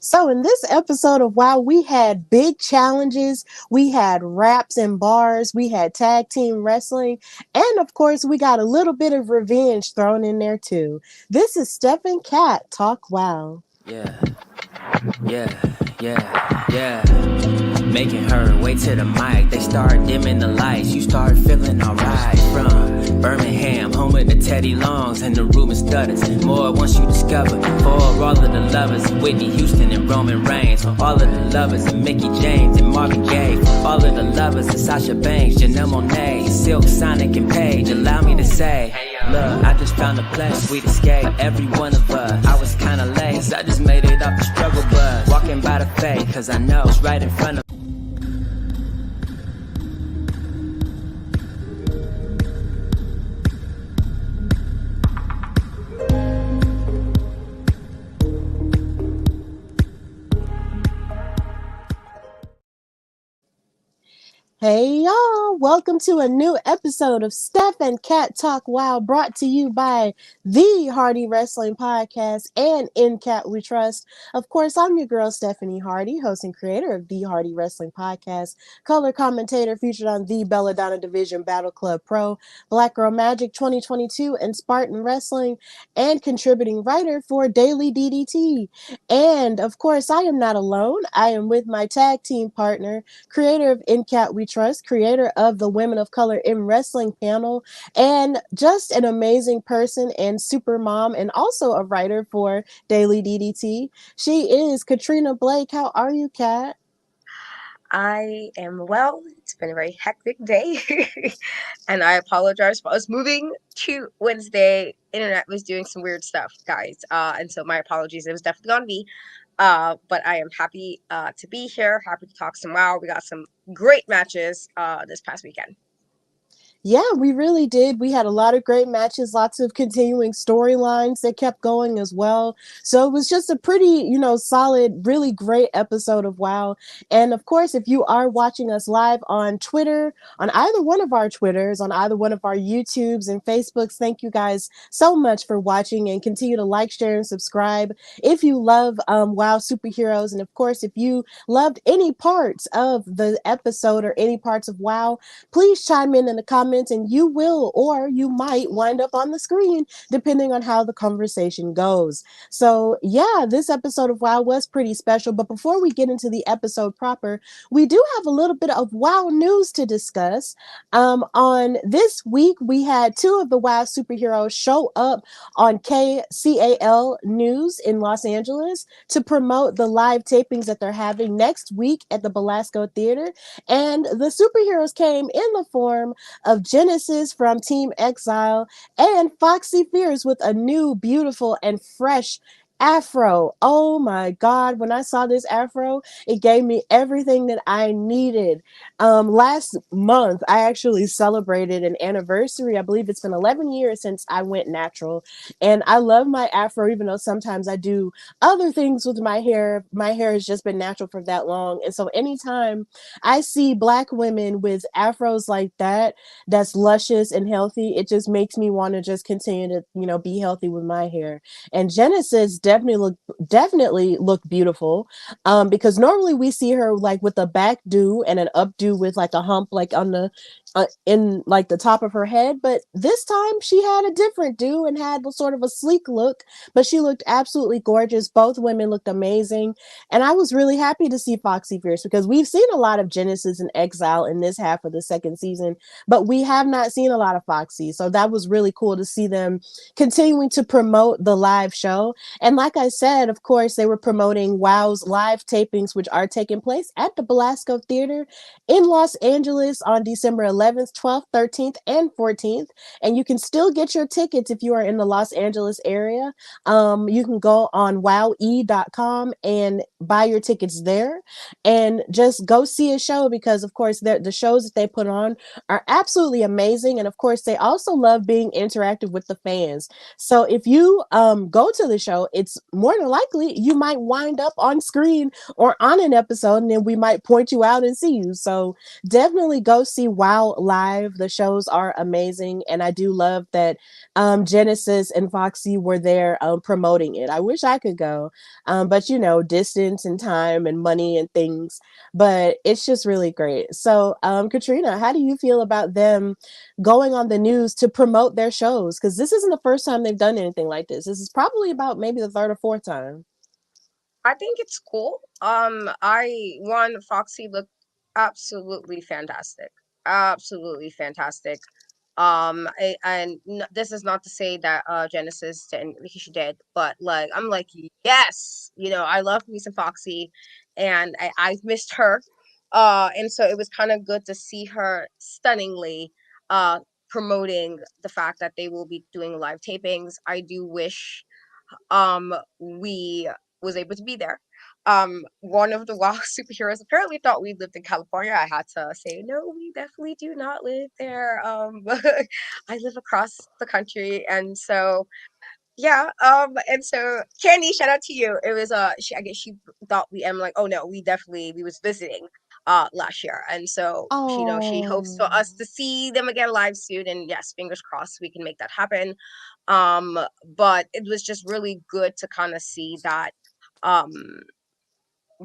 So in this episode of WoW, we had big challenges, we had raps and bars, we had tag team wrestling, and of course we got a little bit of revenge thrown in there too. This is Steph and Kat Talk WoW. Yeah, yeah. Making her way to the mic. They start dimming the lights. You start feeling alright. From Birmingham, home of the Teddy Longs and the Ruben Studders. More once you discover. For all of the lovers of Whitney Houston and Roman Reigns. For all of the lovers of Mickey James and Marvin Gaye. For all of the lovers of Sasha Banks, Janelle Monáe, Silk, Sonic, and Paige. Allow me to say, look, I just found a place, sweet escape. Every one of us, I was kinda late, so I just made it off the struggle bus. Walking by the faith, cause I know it's right in front of. Hey y'all, welcome to a new episode of Steph and Kat Talk WoW, brought to you by the Hardy Wrestling Podcast and In Cat We Trust. Of course, I'm your girl Stephanie Hardy, host and creator of the Hardy Wrestling Podcast, color commentator featured on the Belladonna Division Battle Club Pro, Black Girl Magic 2022, and Spartan Wrestling, and contributing writer for Daily DDT. And of course, I am not alone. I am with my tag team partner, creator of In Cat We Trust, creator of the Women of Color in Wrestling panel, and just an amazing person and super mom, and also a writer for Daily DDT. She is Katrina Blake. How are you, Kat? I am well. It's been a very hectic day. And I apologize for us moving to Wednesday. Internet was doing some weird stuff, guys. And so my apologies. It was definitely on me. But I am happy to be here. Happy to talk some WoW. We got some great matches this past weekend. Yeah, we really did. We had a lot of great matches, lots of continuing storylines that kept going as well. So it was just a pretty, solid, really great episode of WoW. And of course, if you are watching us live on Twitter, on either one of our Twitters, on either one of our YouTubes and Facebooks, thank you guys so much for watching, and continue to like, share, and subscribe if you love WoW superheroes. And of course, if you loved any parts of the episode or any parts of WoW, please chime in the comments, and you will, or you might wind up on the screen depending on how the conversation goes. So yeah, this episode of WoW was pretty special. But before we get into the episode proper, we do have a little bit of WoW news to discuss. On this week, we had two of the WoW superheroes show up on KCAL News in Los Angeles to promote the live tapings that they're having next week at the Belasco Theater. And the superheroes came in the form of Genesis from Team Exile and Foxy Fierce with a new, beautiful, and fresh afro. Oh my God, when I saw this afro, it gave me everything that I needed. Last month, I actually celebrated an anniversary. I believe it's been 11 years since I went natural. And I love my afro, even though sometimes I do other things with my hair. My hair has just been natural for that long. And so anytime I see Black women with afros like that, that's luscious and healthy, it just makes me want to just continue to, be healthy with my hair. And Genesis definitely look beautiful, because normally we see her like with a back do and an updo with like a hump like on the in like the top of her head. But this time she had a different do and had sort of a sleek look, but she looked absolutely gorgeous. Both women looked amazing, and I was really happy to see Foxy Fierce, because we've seen a lot of Genesis and Exile in this half of the second season, but we have not seen a lot of Foxy. So that was really cool to see them continuing to promote the live show. And like I said, of course, they were promoting WoW's live tapings, which are taking place at the Belasco Theater in Los Angeles on December 11th, 12th, 13th, and 14th. And you can still get your tickets if you are in the Los Angeles area. You can go on wowe.com and buy your tickets there and just go see a show, because of course the shows that they put on are absolutely amazing. And of course, they also love being interactive with the fans. So if you go to the show, it's more than likely you might wind up on screen or on an episode, and then we might point you out and see you. So definitely go see WoW now live. The shows are amazing, and I do love that Genesis and Foxy were there promoting it. I wish I could go, but distance and time and money and things. But it's just really great. So, Katrina, how do you feel about them going on the news to promote their shows? Because this isn't the first time they've done anything like this. This is probably about maybe the third or fourth time. I think it's cool. I one Foxy looked absolutely fantastic, absolutely fantastic. This is not to say that Genesis didn't, because she did, but like I'm like, yes, I love me some Foxy, and I've missed her, and so it was kind of good to see her stunningly promoting the fact that they will be doing live tapings. I do wish we was able to be there. One of the WoW superheroes apparently thought we lived in California. I had to say, no, we definitely do not live there. I live across the country, and so yeah, and so Candy, shout out to you. It was I guess she thought I'm like, oh no, we was visiting last year, and so she hopes Oh. for us to see them again live soon, and yes, fingers crossed we can make that happen. But it was just really good to kind of see um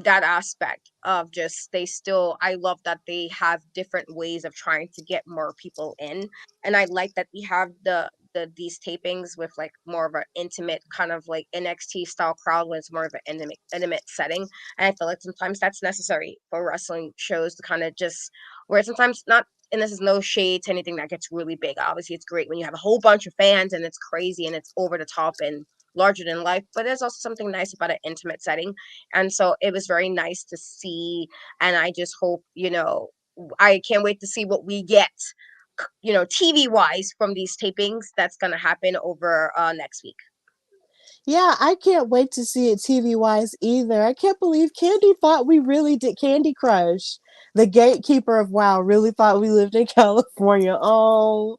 that aspect of just they still I love that they have different ways of trying to get more people in, and I like that we have these tapings with like more of an intimate kind of like NXT style crowd when it's more of an intimate setting, and I feel like sometimes that's necessary for wrestling shows to kind of just where sometimes not, and this is no shade to anything that gets really big. Obviously it's great when you have a whole bunch of fans and it's crazy and it's over the top and larger than life, but there's also something nice about an intimate setting, and so it was very nice to see. And I just hope, I can't wait to see what we get, TV wise from these tapings that's going to happen over next week. Yeah, I can't wait to see it TV wise either. I can't believe Candy thought we really did. Candy Crush, the gatekeeper of WoW, really thought we lived in California. Oh,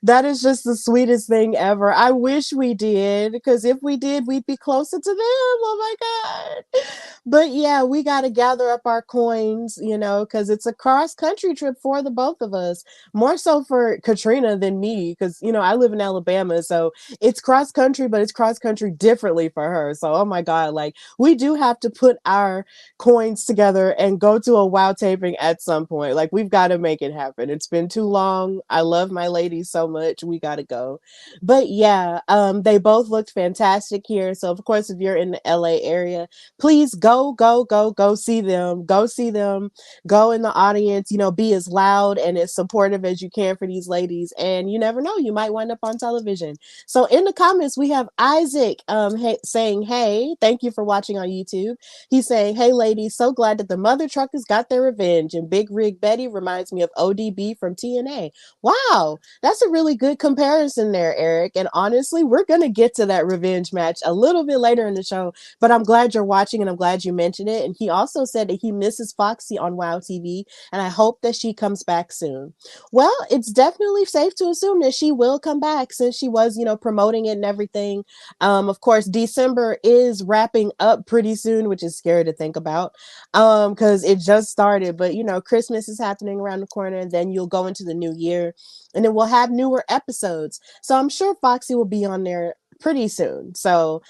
that is just the sweetest thing ever. I wish we did, because if we did, we'd be closer to them. Oh my God. But yeah, we got to gather up our coins, because it's a cross country trip for the both of us. More so for Katrina than me, because, I live in Alabama. So it's cross country, but it's cross country differently for her. So, oh my God, like we do have to put our coins together and go to a WoW taping at some point. Like we've got to make it happen. It's been too long. I love my ladies so much. We got to go. But yeah, they both looked fantastic here. So of course, if you're in the LA area, please go see them. Go see them. Go in the audience, be as loud and as supportive as you can for these ladies. And you never know, you might wind up on television. So in the comments, we have Isaac saying, hey, thank you for watching on YouTube. He's saying, hey, ladies, so glad that the mother truckers got their revenge. And Big Rig Betty reminds me of ODB from TNA. Wow, that's a really good comparison there, Eric. And honestly, we're going to get to that revenge match a little bit later in the show, but I'm glad you're watching and I'm glad you mentioned it. And he also said that he misses Foxy on WoW TV, and I hope that she comes back soon. Well, it's definitely safe to assume that she will come back since she was, promoting it and everything. Of course, December is wrapping up pretty soon, which is scary to think about, because it just started. But Christmas is happening around the corner, and then you'll go into the new year, and then we'll have newer episodes. So I'm sure Foxy will be on there pretty soon. So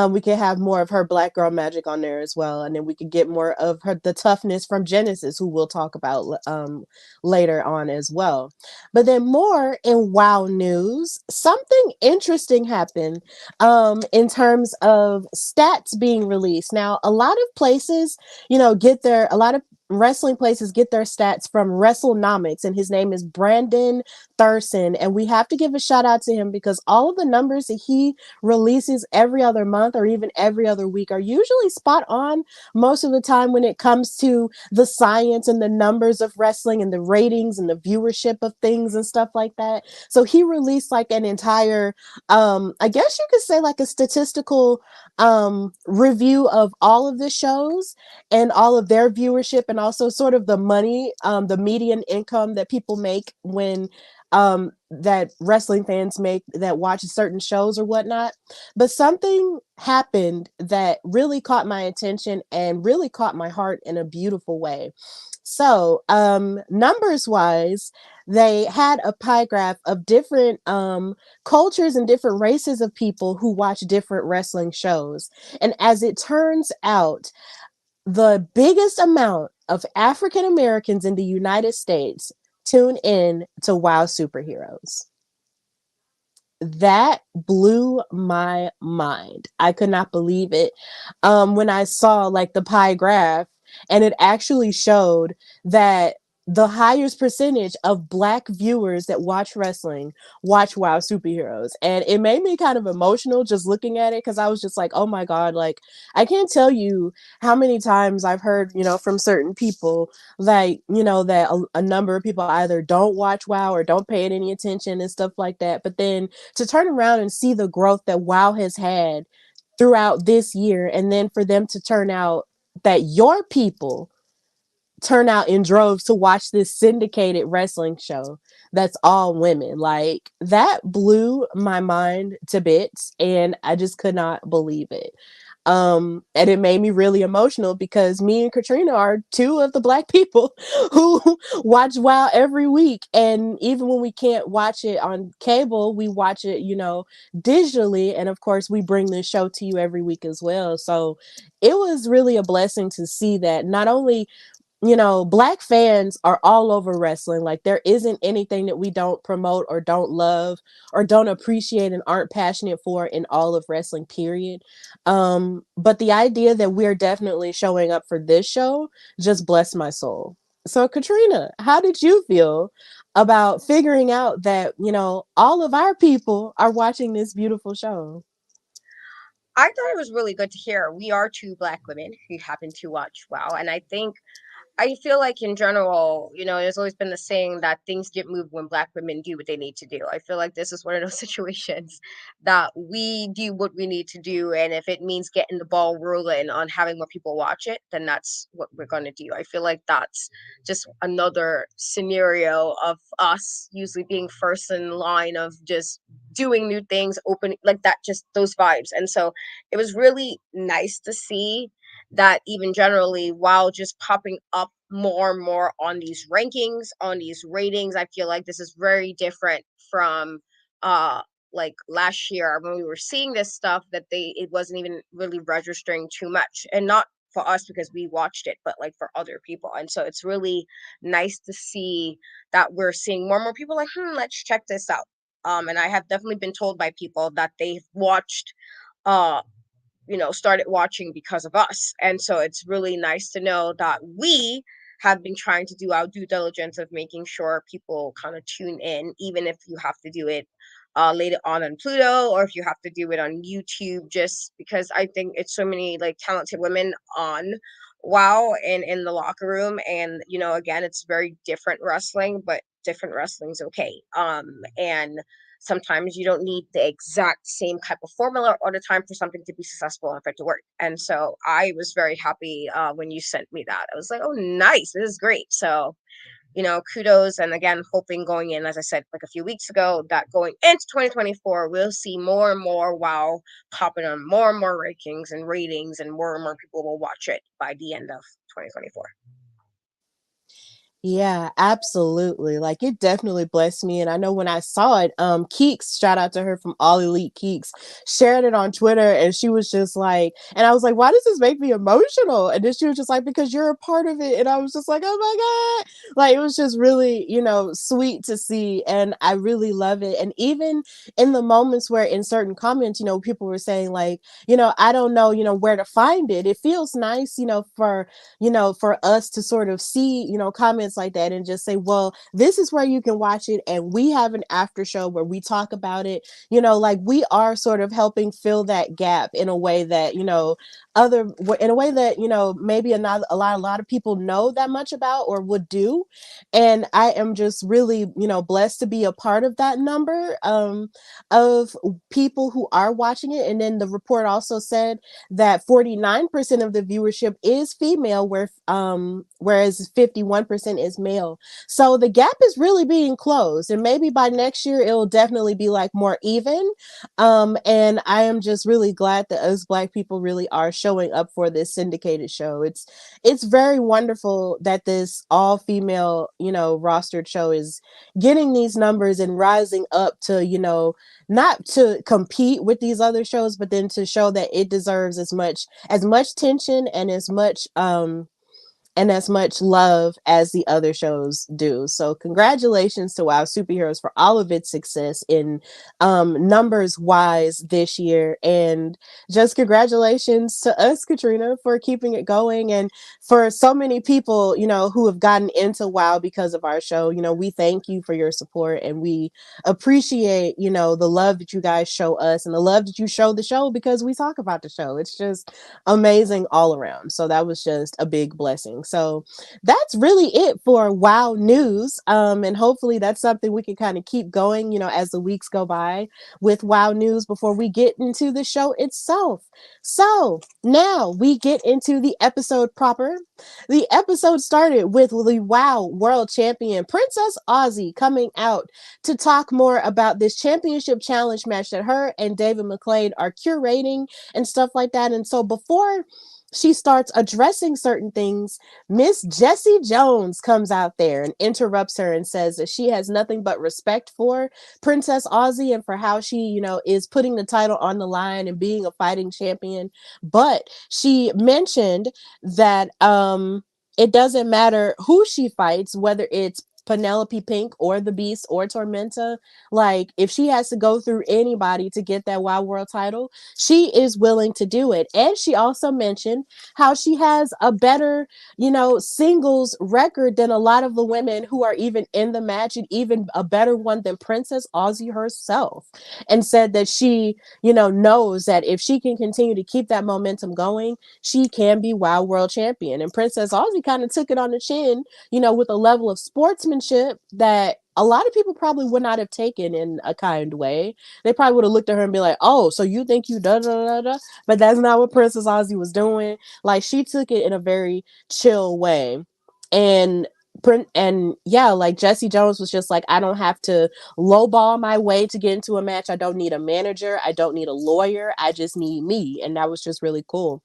we could have more of her black girl magic on there as well, and then we could get more of the toughness from Genesis, who we'll talk about later on as well. But then more in WoW news, something interesting happened in terms of stats being released. Now, a lot of places, a lot of wrestling places get their stats from WrestleNomics, and his name is Brandon Thurston. And we have to give a shout out to him because all of the numbers that he releases every other month or even every other week are usually spot on most of the time when it comes to the science and the numbers of wrestling and the ratings and the viewership of things and stuff like that. So he released like an entire, I guess you could say like a statistical review of all of the shows and all of their viewership, and also sort of the money, the median income that people make when that wrestling fans make that watch certain shows or whatnot. But something happened that really caught my attention and really caught my heart in a beautiful way. So, numbers wise, they had a pie graph of different cultures and different races of people who watch different wrestling shows. And as it turns out, the biggest amount of African Americans in the United States tune in to WoW Superheroes. That blew my mind. I could not believe it. When I saw like the pie graph, and it actually showed that the highest percentage of Black viewers that watch wrestling watch WoW Superheroes. And it made me kind of emotional just looking at it, because I was just like, oh my God, like I can't tell you how many times I've heard, from certain people, like, that a number of people either don't watch WoW or don't pay it any attention and stuff like that. But then to turn around and see the growth that WoW has had throughout this year, and then for them to turn out that your people turn out in droves to watch this syndicated wrestling show that's all women, like that blew my mind to bits, and I just could not believe it. And it made me really emotional because me and Katrina are two of the Black people who watch WoW every week. And even when we can't watch it on cable, we watch it, digitally. And of course, we bring this show to you every week as well. So it was really a blessing to see that not only Black fans are all over wrestling. Like, there isn't anything that we don't promote or don't love or don't appreciate and aren't passionate for in all of wrestling, period. But the idea that we're definitely showing up for this show just blessed my soul. So, Katrina, how did you feel about figuring out that, all of our people are watching this beautiful show? I thought it was really good to hear. We are two Black women who happen to watch WoW, and I feel like in general, there's always been the saying that things get moved when Black women do what they need to do. I feel like this is one of those situations that we do what we need to do. And if it means getting the ball rolling on having more people watch it, then that's what we're going to do. I feel like that's just another scenario of us usually being first in line of just doing new things, open like that, just those vibes. And so it was really nice to see that even generally, while just popping up more and more on these rankings, on these ratings, I feel like this is very different from like last year when we were seeing this stuff that it wasn't even really registering too much, and not for us because we watched it, but like for other people. And so it's really nice to see that we're seeing more and more people like, let's check this out. And I have definitely been told by people that they've watched uh started watching because of us. And so it's really nice to know that we have been trying to do our due diligence of making sure people kind of tune in, even if you have to do it later on Pluto, or if you have to do it on YouTube, just because I think it's so many like talented women on WoW and in the locker room. And, again, it's very different wrestling, but different wrestling's okay. And sometimes you don't need the exact same type of formula all the time for something to be successful and for it to work. And so I was very happy when you sent me that. I was like, oh, nice. This is great. So, kudos. And again, hoping going in, as I said, like a few weeks ago, that going into 2024, we'll see more and more WoW popping on more and more rankings and ratings, and more people will watch it by the end of 2024. Yeah, absolutely. Like, it definitely blessed me. And I know when I saw it, Keeks, shout out to her from All Elite Keeks, shared it on Twitter, and she was just like, and I was like, why does this make me emotional? And then she was just like, because you're a part of it. And I was just like, oh my God. Like, it was just really, sweet to see. And I really love it. And even in the moments where in certain comments, people were saying like, I don't know, where to find it. It feels nice, for us to sort of see, comments like that and just say, well, this is where you can watch it. And we have an after show where we talk about it, like we are sort of helping fill that gap in a way that, in a way that, maybe not a lot of people know that much about or would do. And I am just really, blessed to be a part of that number of people who are watching it. And then the report also said that 49% of the viewership is female, whereas 51% is male. So the gap is really being closed, and maybe by next year it'll definitely be like more even. And I am just really glad that us Black people really are showing up for this syndicated show. It's very wonderful that this all female, rostered show is getting these numbers and rising up to, not to compete with these other shows, but then to show that it deserves as much tension and as much love as the other shows do. So congratulations to WoW Superheroes for all of its success in numbers wise this year. And just congratulations to us, Katrina, for keeping it going. And for so many people, who have gotten into WoW because of our show, we thank you for your support, and we appreciate, the love that you guys show us and the love that you show the show, because we talk about the show. It's just amazing all around. So that was just a big blessing. So that's really it for WoW news. And hopefully that's something we can kind of keep going, as the weeks go by with WoW news before we get into the show itself. So now we get into the episode proper. The episode started with the WoW World Champion Princess Aussie coming out to talk more about this championship challenge match that her and David McLane are curating and stuff like that. And so before she starts addressing certain things, Miss Jessie Jones comes out there and interrupts her and says that she has nothing but respect for Princess Aussie and for how she, is putting the title on the line and being a fighting champion. But she mentioned that it doesn't matter who she fights, whether it's Penelope Pink or the Beast or Tormenta. Like, if she has to go through anybody to get that WoW World title, she is willing to do it. And she also mentioned how she has a better, singles record than a lot of the women who are even in the match, and even a better one than Princess Aussie herself. And said that she, knows that if she can continue to keep that momentum going, she can be WoW World Champion. And Princess Aussie kind of took it on the chin, with a level of sportsmanship that a lot of people probably would not have taken in a kind way. They probably would have looked at her and be like, "Oh, so you think you da da da da?" But that's not what Princess Aussie was doing. Like, she took it in a very chill way. And yeah, like Jessie Jones was just like, I don't have to lowball my way to get into a match. I don't need a manager. I don't need a lawyer. I just need me. And that was just really cool.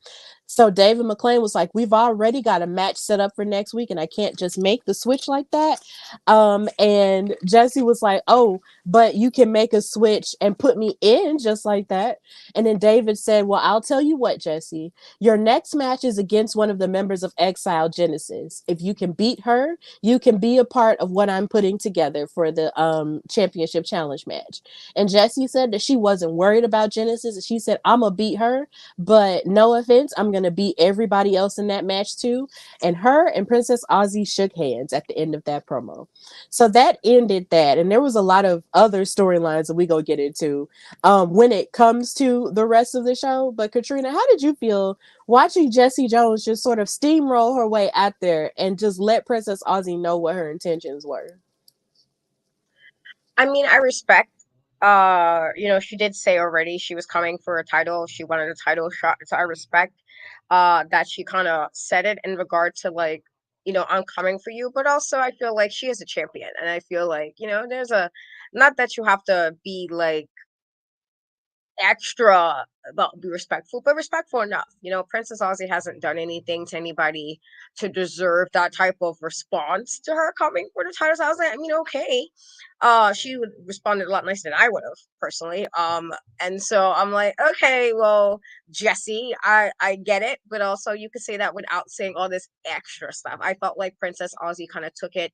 So David McLane was like, we've already got a match set up for next week, and I can't just make the switch like that. And Jessie was like, oh, but you can make a switch and put me in just like that. And then David said, well, I'll tell you what, Jessie, your next match is against one of the members of Exile Genesis. If you can beat her, you can be a part of what I'm putting together for the championship challenge match. And Jessie said that she wasn't worried about Genesis. She said, I'm gonna beat her, but no offense, I'm gonna beat everybody else in that match too. And her and Princess Aussie shook hands at the end of that promo. So that ended that. And there was a lot of other storylines that we go get into when it comes to the rest of the show. But Katrina, how did you feel watching Jessie Jones just sort of steamroll her way out there and just let Princess Aussie know what her intentions were? I mean, I respect. She did say already she was coming for a title. She wanted a title shot. So I respect that she kind of said it in regard to, like, I'm coming for you. But also I feel like she is a champion, and I feel like, there's a, not that you have to be like extra, well, be respectful, but respectful enough. Princess Aussie hasn't done anything to anybody to deserve that type of response to her coming for the titles. I was like, I mean, okay. She would responded a lot nicer than I would have personally. And so I'm like, okay, well, Jessie, I get it, but also you could say that without saying all this extra stuff. I felt like Princess Aussie kind of took it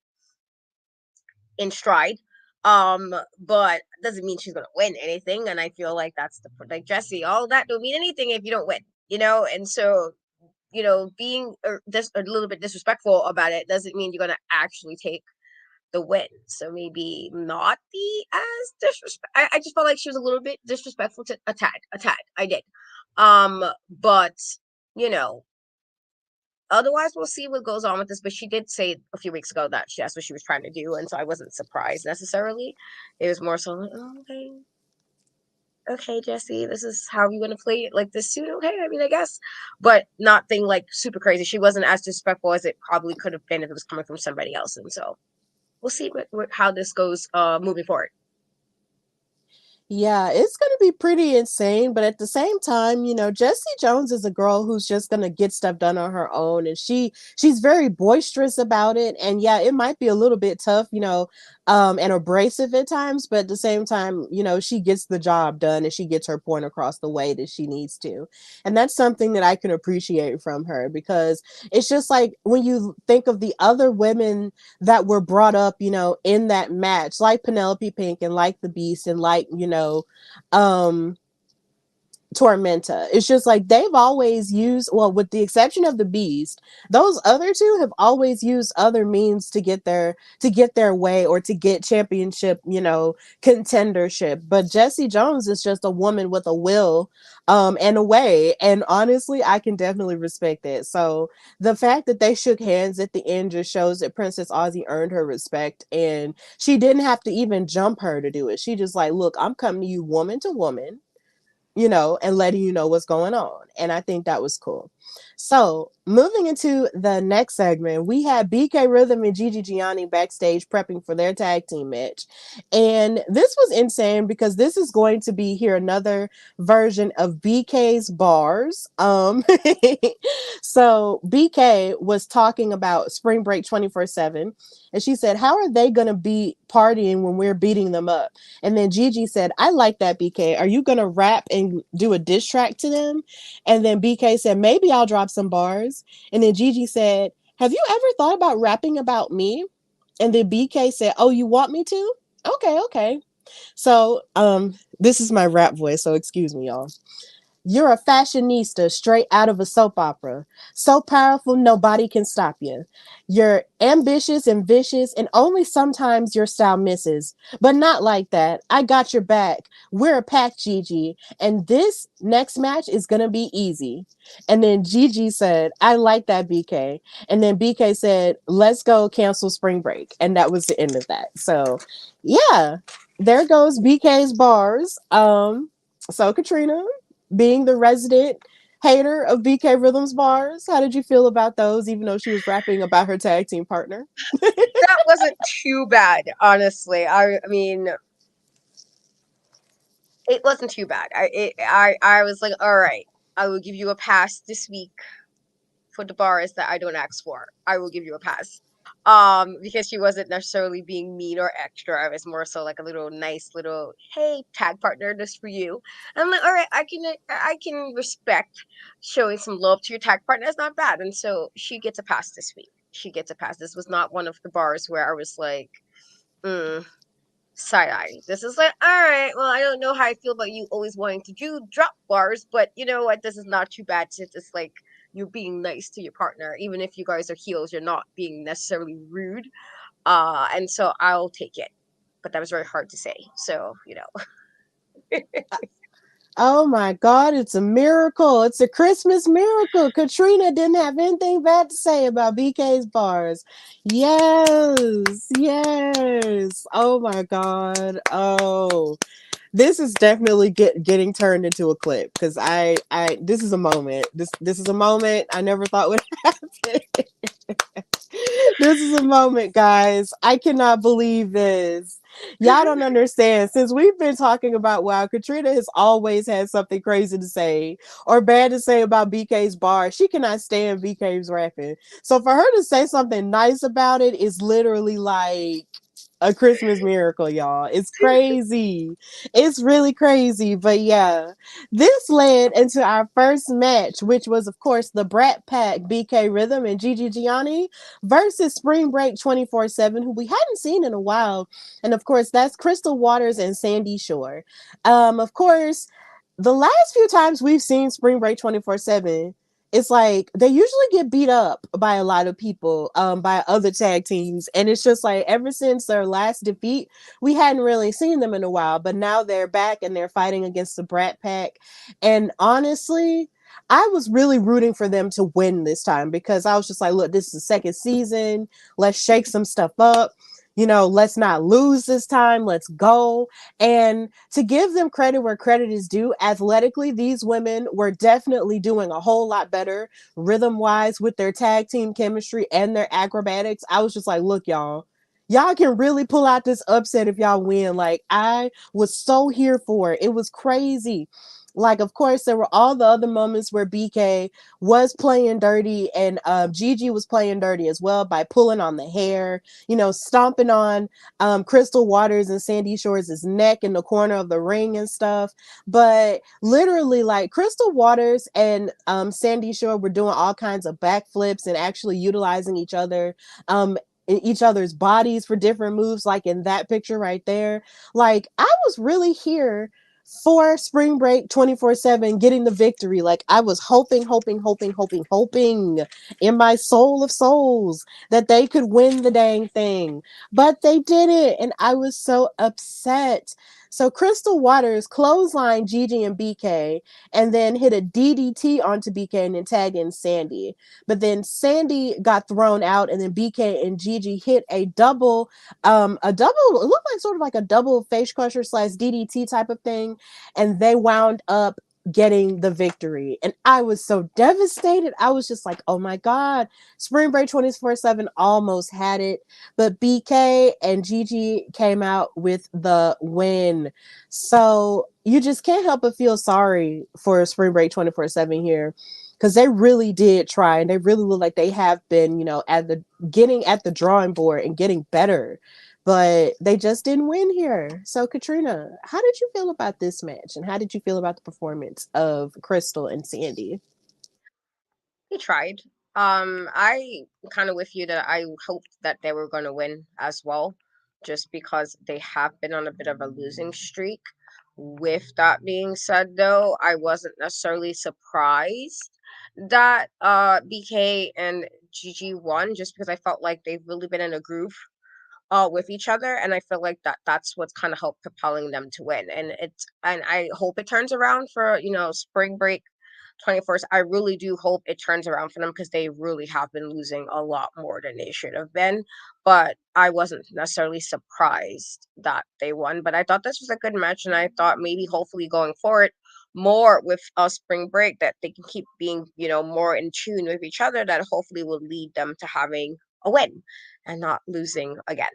in stride. But doesn't mean she's gonna win anything. And I feel like that's the, like, Jessie, all that don't mean anything if you don't win, and so, being just a little bit disrespectful about it doesn't mean you're gonna actually take the win. So maybe not be as disrespect. I just felt like she was a little bit disrespectful to a tad. I did. But you know, otherwise, we'll see what goes on with this. But she did say a few weeks ago that that's what she was trying to do, and so I wasn't surprised necessarily. It was more so like, oh, okay. okay, Jessie, this is how we want to play it like this soon. Okay, I mean, I guess, but nothing like super crazy. She wasn't as disrespectful as it probably could have been if it was coming from somebody else, and so we'll see how this goes moving forward. Yeah, it's going to be pretty insane, but at the same time, Jessie Jones is a girl who's just going to get stuff done on her own, and she's very boisterous about it. And yeah, it might be a little bit tough, and abrasive at times, but at the same time, she gets the job done and she gets her point across the way that she needs to. And that's something that I can appreciate from her, because it's just like when you think of the other women that were brought up, in that match, like Penelope Pink and like the Beast and like, um Tormenta. It's just like they've always used, well, with the exception of the Beast, those other two have always used other means to get their way or to get championship, contendership. But Jessie Jones is just a woman with a will and a way. And honestly, I can definitely respect that. So the fact that they shook hands at the end just shows that Princess Aussie earned her respect, and she didn't have to even jump her to do it. She just like, look, I'm coming to you woman to woman, and letting you know what's going on. And I think that was cool. So, moving into the next segment, we had BK Rhythm and Gigi Gianni backstage prepping for their tag team match. And this was insane because this is going to be here another version of BK's bars. So BK was talking about Spring Break 24/7, and she said, "How are they going to be partying when we're beating them up?" And then Gigi said, "I like that, BK. Are you going to rap and do a diss track to them?" And then BK said, "Maybe I'll drop some bars." And then Gigi said, "Have you ever thought about rapping about me?" And then BK said, "Oh, you want me to? Okay, okay." So, this is my rap voice, so excuse me, y'all. You're a fashionista straight out of a soap opera. So powerful, nobody can stop you. You're ambitious and vicious, and only sometimes your style misses. But not like that. I got your back. We're a pack, Gigi. And this next match is going to be easy. And then Gigi said, I like that, BK. And then BK said, let's go cancel spring break. And that was the end of that. So, yeah, there goes BK's bars. So, Katrina, being the resident hater of BK Rhythm's bars, how did you feel about those, even though she was rapping about her tag team partner? That wasn't too bad, honestly. I mean, it wasn't too bad. I was like, all right, I will give you a pass this week for the bars that I don't ask for. I will give you a pass. Because she wasn't necessarily being mean or extra. It was more so like a little nice little, hey, tag partner, this for you. And I'm like, all right, I can respect showing some love to your tag partner. That's not bad. And so she gets a pass this week. She gets a pass. This was not one of the bars where I was like, mm, side eye. This is like, all right, well, I don't know how I feel about you always wanting to do drop bars, but you know what? This is not too bad since it's like you're being nice to your partner. Even if you guys are heels, you're not being necessarily rude. And so I'll take it. But that was very hard to say. So, Oh my God, it's a miracle. It's a Christmas miracle. Katrina didn't have anything bad to say about BK's bars. Yes, yes. Oh my God. Oh, this is definitely getting turned into a clip, because this is a moment. This is a moment I never thought would happen. This is a moment, guys. I cannot believe this. Y'all don't understand. Since we've been talking about WoW, Katrina has always had something crazy to say or bad to say about BK's bar. She cannot stand BK's rapping. So for her to say something nice about it is literally like a Christmas miracle, y'all. It's crazy. It's really crazy. But yeah, this led into our first match, which was, of course, the Brat Pack, BK Rhythm and Gigi Gianni versus Spring Break 24/7, who we hadn't seen in a while. And of course, that's Crystal Waters and Sandy Shore. Of course, the last few times we've seen Spring Break 24/7, it's like they usually get beat up by a lot of people, by other tag teams. And it's just like ever since their last defeat, we hadn't really seen them in a while. But now they're back and they're fighting against the Brat Pack. And honestly, I was really rooting for them to win this time, because I was just like, look, this is the second season. Let's shake some stuff up. let's not lose this time. Let's go. And to give them credit where credit is due, athletically, these women were definitely doing a whole lot better rhythm wise with their tag team chemistry and their acrobatics. I was just like, look, y'all can really pull out this upset if y'all win. Like, I was so here for it. It was crazy. Like, of course, there were all the other moments where BK was playing dirty, and Gigi was playing dirty as well by pulling on the hair, stomping on Crystal Waters and Sandy Shores' neck in the corner of the ring and stuff. But literally, like, Crystal Waters and Sandy Shore were doing all kinds of backflips and actually utilizing each other's bodies for different moves, like in that picture right there. Like, I was really here for Spring Break 24/7 getting the victory. Like, I was hoping in my soul of souls that they could win the dang thing. But they didn't, and I was so upset. So Crystal Waters clotheslined Gigi and BK and then hit a DDT onto BK and then tag in Sandy. But then Sandy got thrown out, and then BK and Gigi hit it looked like sort of like a double face crusher / DDT type of thing, and they wound up getting the victory. And I was so devastated. I was just like, oh my God, Spring Break 24/7 almost had it, but BK and Gigi came out with the win. So you just can't help but feel sorry for Spring Break 24/7 here, because they really did try, and they really look like they have been, at the drawing board and getting better, but they just didn't win here. So Katrina, how did you feel about this match, and how did you feel about the performance of Crystal and Sandy? He tried. I kind of with you that I hoped that they were going to win as well, just because they have been on a bit of a losing streak. With that being said, though, I wasn't necessarily surprised that BK and Gigi won, just because I felt like they've really been in a groove with each other, and I feel like that's what's kind of helped propelling them to win. And I hope it turns around for Spring Break 21st. I really do hope it turns around for them, because they really have been losing a lot more than they should have been. But I wasn't necessarily surprised that they won. But I thought this was a good match, and I thought maybe hopefully going forward more with Spring Break, that they can keep being more in tune with each other, that hopefully will lead them to having a win and not losing again.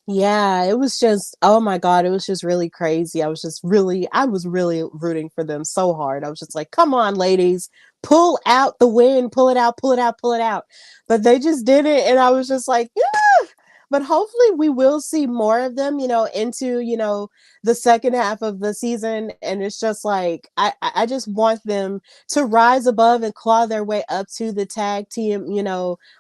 Yeah, it was just, oh my God, it was just really crazy. I was really rooting for them so hard. I was just like, come on, ladies, pull out the win, pull it out, pull it out, pull it out. But they just did it. And I was just like, yeah. But hopefully we will see more of them, into, the second half of the season. And it's just like, I just want them to rise above and claw their way up to the tag team,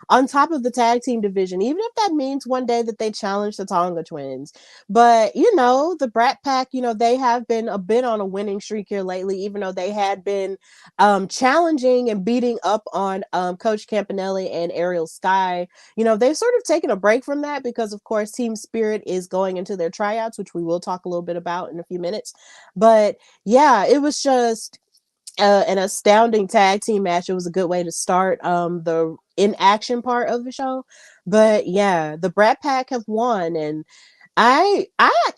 on top of the tag team division, even if that means one day that they challenge the Tonga twins. But, the Brat Pack, they have been a bit on a winning streak here lately, even though they had been challenging and beating up on Coach Campanelli and Ariel Sky. They've sort of taken a break from that because, of course, Team Spirit is going into their tryouts, which we will talk a little bit about in a few minutes. But yeah, it was just an astounding tag team match. It was a good way to start the in action part of the show. But yeah, the Brat Pack have won, and I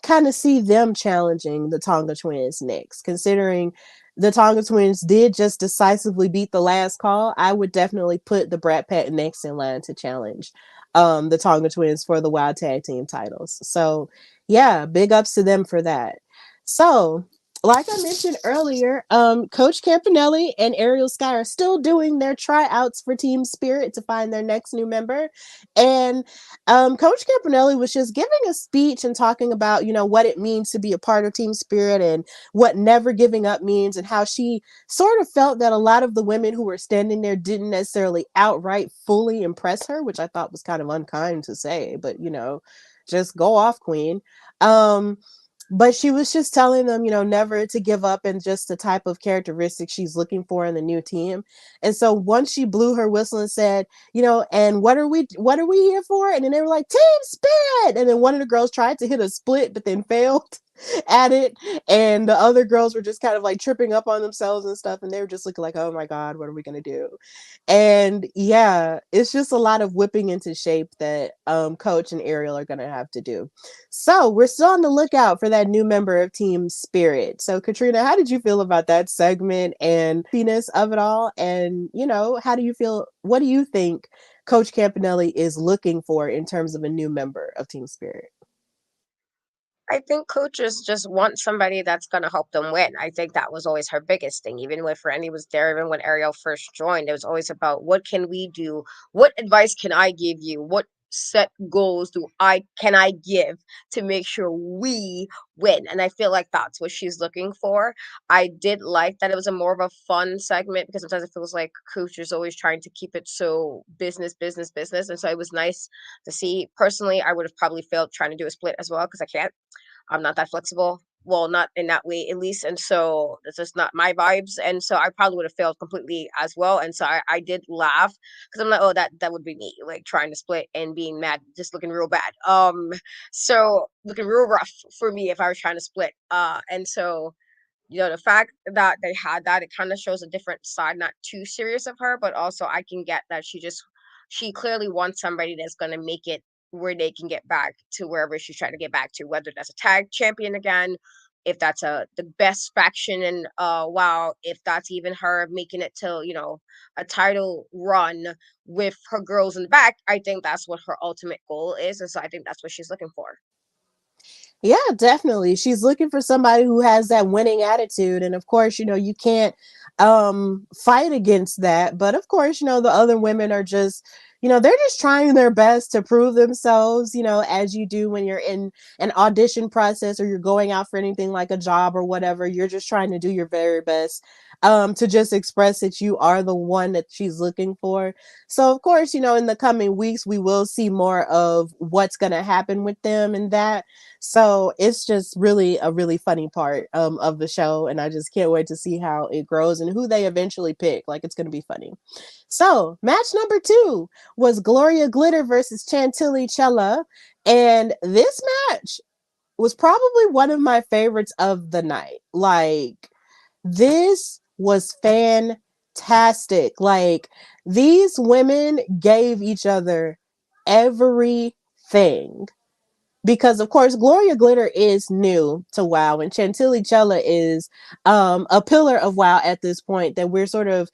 kind of see them challenging the Tonga Twins next, considering the Tonga Twins did just decisively beat the last call. I would definitely put the Brat Pack next in line to challenge the Tonga Twins for the Wild Tag Team titles. So yeah, big ups to them for that. So like I mentioned earlier, Coach Campanelli and Ariel Sky are still doing their tryouts for Team Spirit to find their next new member. And Coach Campanelli was just giving a speech and talking about, what it means to be a part of Team Spirit and what never giving up means, and how she sort of felt that a lot of the women who were standing there didn't necessarily outright fully impress her, which I thought was kind of unkind to say, but, just go off, Queen. But she was just telling them, never to give up, and just the type of characteristics she's looking for in the new team. And so once she blew her whistle and said, and what are we here for? And then they were like, Team Spirit. And then one of the girls tried to hit a split, but then failed. at it, and the other girls were just kind of like tripping up on themselves and stuff, and they were just looking like, oh my god, what are we gonna do? And yeah, it's just a lot of whipping into shape that Coach and Ariel are gonna have to do. So we're still on the lookout for that new member of Team Spirit. So Katrina, how did you feel about that segment and happiness of it all? And how do you feel? What do you think Coach Campanelli is looking for in terms of a new member of Team Spirit? I think coaches just want somebody that's going to help them win. I think that was always her biggest thing. Even when Franny was there, even when Ariel first joined, it was always about what can we do? What advice can I give you? What set goals do I give to make sure we win? And I feel like that's what she's looking for. I did like that it was a more of a fun segment because sometimes it feels like coach is always trying to keep it so business, business, business. And so it was nice to see. Personally, I would have probably failed trying to do a split as well because I can't. I'm not that flexible. Well, not in that way, at least. And so this is not my vibes. And so I probably would have failed completely as well. And so I did laugh because I'm like, oh, that would be me, like trying to split and being mad, just looking real bad. So looking real rough for me if I was trying to split. And so the fact that they had that, it kind of shows a different side, not too serious of her, but also I can get that she clearly wants somebody that's going to make it where they can get back to wherever she's trying to get back to, whether that's a tag champion again, if that's the best faction, and wow, if that's even her making it to a title run with her girls in the back. I think that's what her ultimate goal is, and so I think that's what she's looking for. Yeah, definitely. She's looking for somebody who has that winning attitude. And of course, you can't fight against that. But of course, the other women are just, they're just trying their best to prove themselves, as you do when you're in an audition process or you're going out for anything like a job or whatever. You're just trying to do your very best to just express that you are the one that she's looking for. So of course, in the coming weeks, we will see more of what's going to happen with them and that. So it's just really a really funny part of the show. And I just can't wait to see how it grows and who they eventually pick. Like, it's going to be funny. So match number 2 was Gloria Glitter versus Chantilly Chella. And this match was probably one of my favorites of the night. Like, this was fantastic. Like, these women gave each other everything because of course Gloria Glitter is new to WoW and Chantilly Chella is a pillar of WoW at this point that we're sort of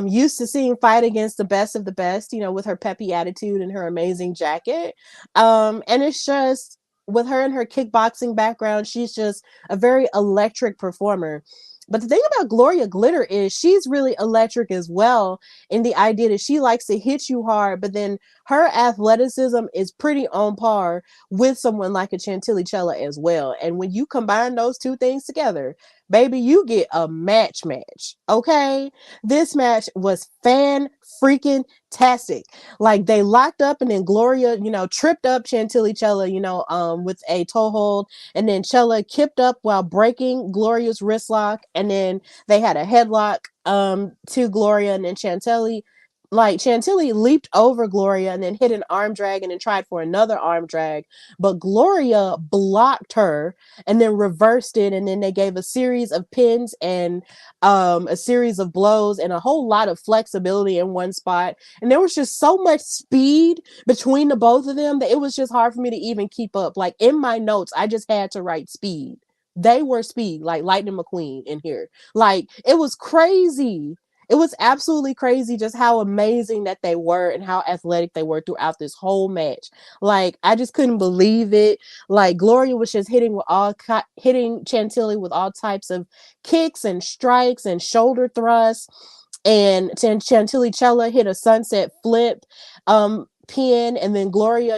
used to seeing fight against the best of the best, with her peppy attitude and her amazing jacket. And it's just with her and her kickboxing background, she's just a very electric performer. But the thing about Gloria Glitter is she's really electric as well in the idea that she likes to hit you hard, but then her athleticism is pretty on par with someone like a Chantilly Chella as well. And when you combine those two things together, baby, you get a match. Okay? This match was fan freaking tastic. Like, they locked up and then Gloria, tripped up Chantilly Chella, with a toe hold, and then Chella kipped up while breaking Gloria's wrist lock, and then they had a headlock to Gloria, and then Chantilly leaped over Gloria and then hit an arm drag and then tried for another arm drag. But Gloria blocked her and then reversed it. And then they gave a series of pins and a series of blows and a whole lot of flexibility in one spot. And there was just so much speed between the both of them that it was just hard for me to even keep up. Like, in my notes, I just had to write speed. They were speed, like Lightning McQueen in here. Like, it was crazy. It was absolutely crazy just how amazing that they were and how athletic they were throughout this whole match. Like, I just couldn't believe it. Like, Gloria was just hitting Chantilly with all types of kicks and strikes and shoulder thrusts. And Chantilly Chella hit a sunset flip pin, and then Gloria,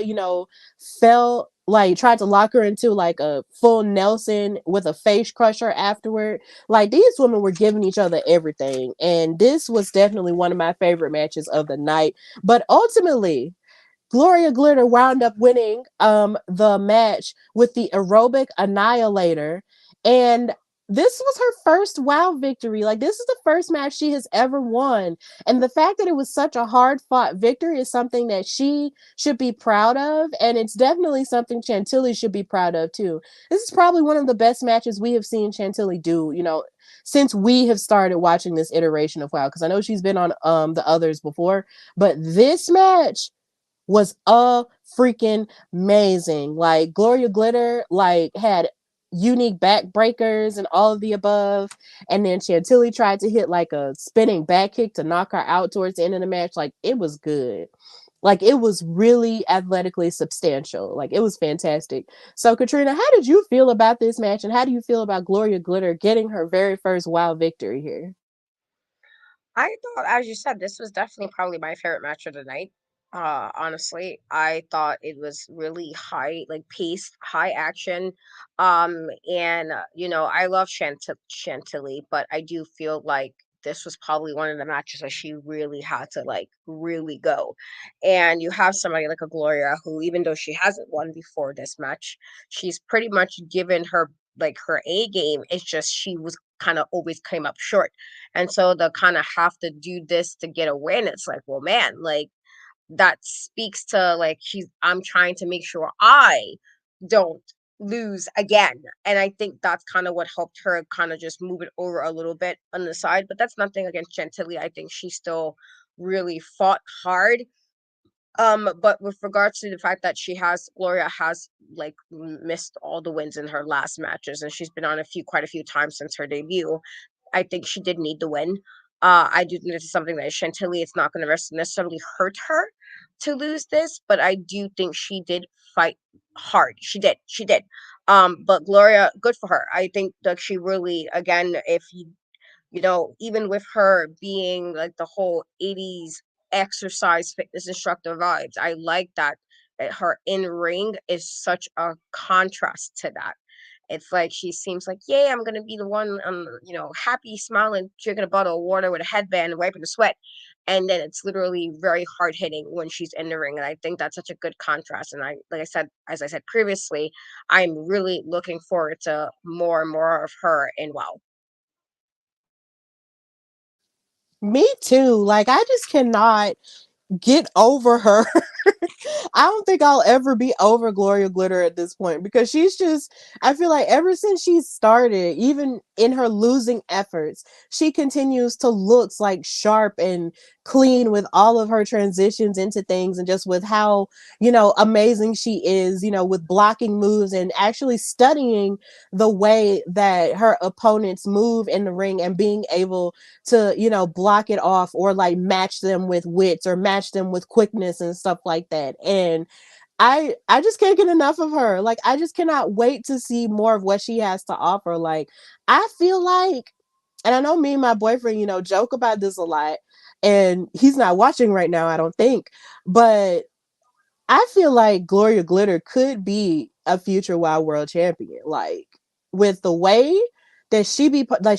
fell, like, tried to lock her into like a full Nelson with a face crusher afterward. Like, these women were giving each other everything, and this was definitely one of my favorite matches of the night. But ultimately, Gloria Glitter wound up winning the match with the aerobic annihilator. And this was her first WoW victory. Like, this is the first match she has ever won. And the fact that it was such a hard fought victory is something that she should be proud of. And it's definitely something Chantilly should be proud of too. This is probably one of the best matches we have seen Chantilly do, since we have started watching this iteration of WoW. Because I know she's been on the others before, but this match was a freaking amazing. Like, Gloria Glitter like had unique backbreakers and all of the above, and then Chantilly tried to hit like a spinning back kick to knock her out towards the end of the match. Like, it was good. Like, it was really athletically substantial. Like, it was fantastic. So, Katrina, how did you feel about this match, and how do you feel about Gloria Glitter getting her very first WoW victory here? I thought, as you said, this was definitely probably my favorite match of the night. Honestly, I thought it was really high, like paced, high action. And I love Chantilly, but I do feel like this was probably one of the matches that she really had to like really go. And you have somebody like a Gloria who, even though she hasn't won before this match, she's pretty much given her like her A game. It's just she was kind of always came up short. And so the kind of have to do this to get a win, it's like, well, man, like that speaks to like I'm trying to make sure I don't lose again. And I think that's kind of what helped her kind of just move it over a little bit on the side. But that's nothing against Chantilly. I think she still really fought hard. But with regards to the fact that Gloria has like missed all the wins in her last matches, and she's been on quite a few times since her debut. I think she did need the win. I do think this is something that Chantilly, it's not going to necessarily hurt her to lose this, but I do think she did fight hard. She did. But Gloria, good for her. I think that she really, again, if even with her being like the whole 80s exercise fitness instructor vibes, I like that her in ring is such a contrast to that. It's like she seems like, yeah, I'm gonna be the one, happy, smiling, drinking a bottle of water with a headband, wiping the sweat, and then it's literally very hard hitting when she's in the ring. And I think that's such a good contrast. And as I said previously, I'm really looking forward to more and more of her in WoW. Me too. Like, I just cannot get over her. I don't think I'll ever be over Gloria Glitter at this point, because she's just, I feel like ever since she started, even in her losing efforts, she continues to look like sharp and clean with all of her transitions into things, and just with how, amazing she is, with blocking moves and actually studying the way that her opponents move in the ring and being able to, block it off, or like match them with wits or match them with quickness and stuff like that. And I just can't get enough of her. Like, I just cannot wait to see more of what she has to offer. Like, I feel like, and I know me and my boyfriend, joke about this a lot, and he's not watching right now, I don't think, but I feel like Gloria Glitter could be a future Wild World Champion. Like, with the way that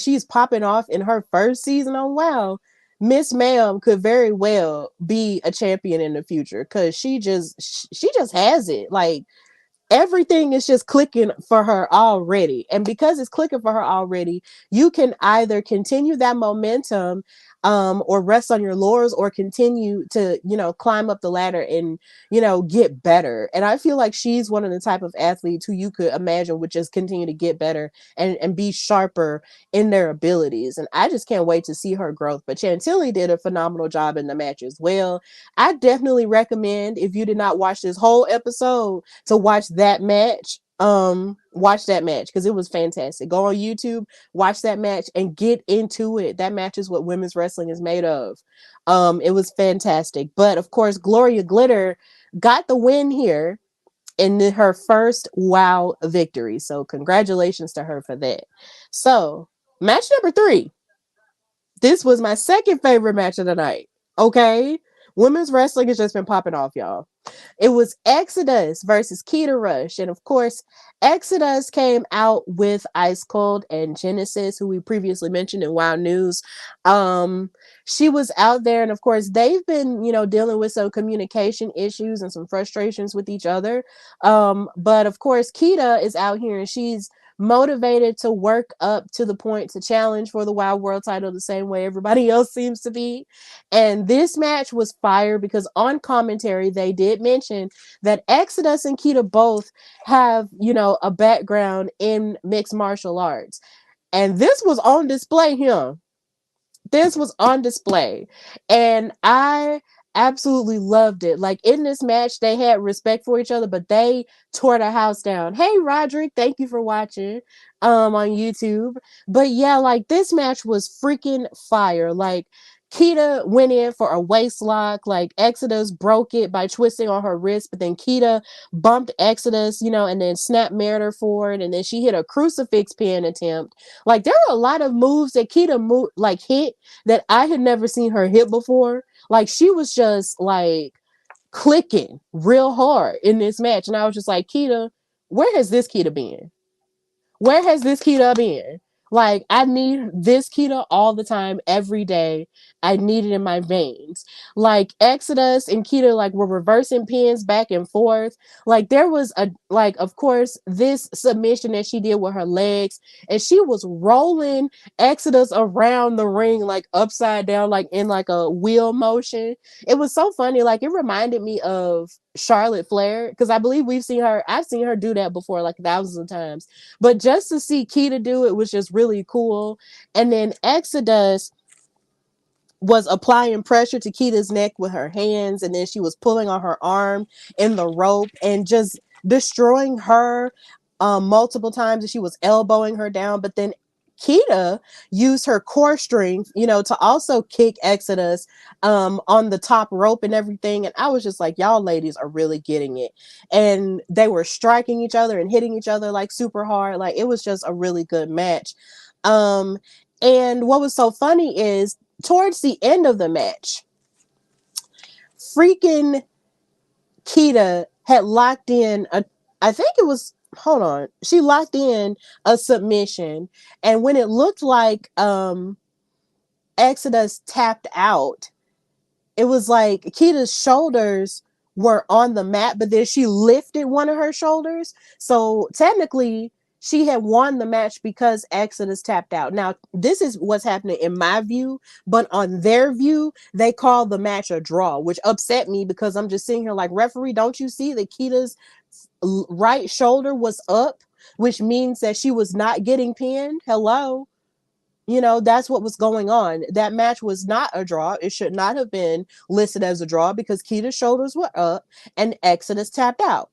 she's popping off in her first season on WoW, Miss Ma'am could very well be a champion in the future, because she just has it. Like, everything is just clicking for her already. And because it's clicking for her already, you can either continue that momentum, or rest on your laurels, or continue to, climb up the ladder and, get better. And I feel like she's one of the type of athletes who you could imagine would just continue to get better and be sharper in their abilities. And I just can't wait to see her growth. But Chantilly did a phenomenal job in the match as well. I definitely recommend, if you did not watch this whole episode, to watch that match, because it was fantastic. Go on YouTube, watch that match, and get into it. That match is what women's wrestling is made of. It was fantastic. But of course, Gloria Glitter got the win here in her first WoW victory, so congratulations to her for that. So, match number 3, this was my second favorite match of the night. Okay, women's wrestling has just been popping off, y'all. It was Exodus versus Keta Rush. And of course, Exodus came out with Ice Cold and Genesis, who we previously mentioned in WoW News. She was out there, and of course, they've been, dealing with some communication issues and some frustrations with each other. But of course, Keta is out here, and she's motivated to work up to the point to challenge for the Wild World title the same way everybody else seems to be. And this match was fire because on commentary they did mention that Exodus and Keta both have, a background in mixed martial arts. And this was on display here. This was on display. And I absolutely loved it. Like in this match, they had respect for each other, but they tore the house down. Hey Roderick, thank you for watching on YouTube. But yeah, like this match was freaking fire. Like Keta went in for a waist lock. Like Exodus broke it by twisting on her wrist, but then Keta bumped Exodus, and then snap married her for it, and then she hit a crucifix pin attempt. Like there were a lot of moves that Keta hit that I had never seen her hit before. Like she was just like clicking real hard in this match, and I was just like, Keta, where has this Keta been? Where has this Keta been? Like, I need this Keta all the time, every day. I need it in my veins. Like, Exodus and Keta, like, were reversing pins back and forth. Like, there was of course, this submission that she did with her legs, and she was rolling Exodus around the ring, like, upside down, like, in, like, a wheel motion. It was so funny. Like, it reminded me of Charlotte Flair, because I believe I've seen her do that before, like, thousands of times, but just to see Keta do it was just really cool. And then Exodus was applying pressure to Keta's neck with her hands, and then she was pulling on her arm in the rope and just destroying her multiple times. And she was elbowing her down, but then Keta used her core strength, to also kick Exodus on the top rope and everything. And I was just like, y'all ladies are really getting it. And they were striking each other and hitting each other like super hard. Like it was just a really good match. Um, and what was so funny is towards the end of the match, freaking Keta had locked in I think it was, hold on, she locked in a submission, and when it looked like Exodus tapped out, it was like Keta's shoulders were on the mat, but then she lifted one of her shoulders. So technically, she had won the match because Exodus tapped out. Now, this is what's happening in my view, but on their view, they called the match a draw, which upset me because I'm just sitting here like, referee, don't you see that Keta's right shoulder was up, which means that she was not getting pinned? Hello. That's what was going on. That match was not a draw. It should not have been listed as a draw because Keta's shoulders were up and Exodus tapped out.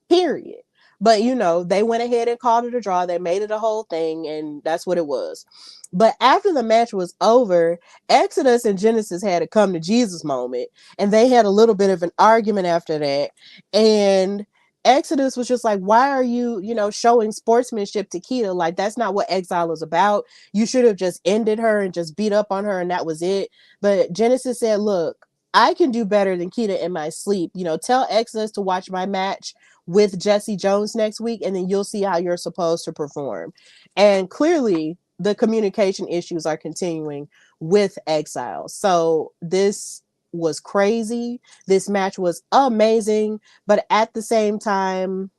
Period. But they went ahead and called it a draw. They made it a whole thing, and that's what it was. But after the match was over, Exodus and Genesis had a come to Jesus moment, and they had a little bit of an argument after that. And Exodus was just like, why are you, showing sportsmanship to Keta? Like, that's not what Exile is about. You should have just ended her and just beat up on her, and that was it. But Genesis said, look, I can do better than Keta in my sleep. Tell Exodus to watch my match with Jessie Jones next week, and then you'll see how you're supposed to perform. And clearly, the communication issues are continuing with Exile. So this was crazy. This match was amazing, but at the same time,